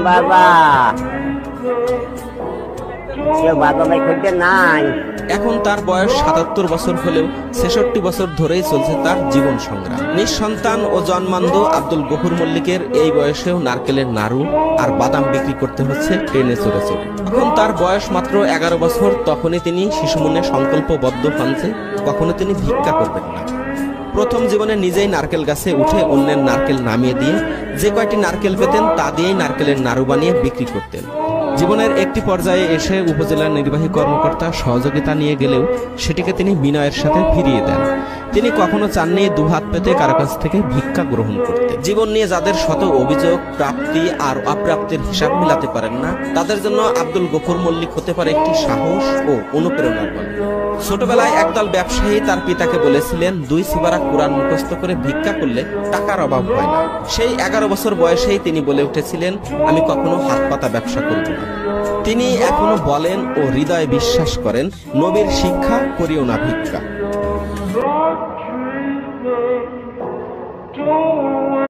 বাবা সে বাবা ভাই খুঁজতে নাই। এখন তার বয়স ৭৭ বছর হলেও ৬৬ বছর ধরেই চলছে তার জীবন সংগ্রাম। নিঃসন্তান ও জন্মান্ধ আব্দুল গফুর মল্লিকের এই বয়সেও নারকেলের নাড়ু আর বাদাম বিক্রি করতে হচ্ছে ট্রেনে চড়ে চড়ে। এখন তার বয়স মাত্র ১১ বছর। তখনই তিনি শিশু মনে সংকল্পবদ্ধ হন যে কখনো তিনি ভিক্ষা করবেন না। প্রথম জীবনে নিজেই নারকেল গাছে উঠে অন্যের নারকেল নামিয়ে দিয়ে যে কয়টি নারকেল পেতেন তা দিয়েই নারকেলের নাড়ু বানিয়ে বিক্রি করতেন। জীবনের একটি পর্যায়ে এসে উপজেলা নির্বাহী কর্মকর্তা সহযোগিতা নিয়ে গেলেও সেটিকে তিনি বিনয়ের সাথে ফিরিয়ে দেন। তিনি কখনো চাননি দুহাত পেতে কারো কাছ থেকে ভিক্ষা গ্রহণ করতে। জীবন নিয়ে যাদের শত অভিযোগ, প্রাপ্তি আর অপ্রাপ্তির হিসাব মিলাতে পারেন না, তাদের জন্য আব্দুল গফুর মল্লিক হতে পারে একটি সাহস ও অনুপ্রেরণার গল্প। ছোটবেলায় একদল ব্যবসায়ী তার পিতাকে বলেছিলেন ২ সিবারা কোরআন মুখস্থ করে ভিক্ষা করলে টাকার অভাব হয় না। সেই ১১ বছর বয়সেই তিনি বলে উঠেছিলেন, আমি কখনো হাত পাতা ব্যবসা করব না। তিনি এখনো বলেন ও হৃদয়ে বিশ্বাস করেন, নবীর শিক্ষা করিও না ভিক্ষা।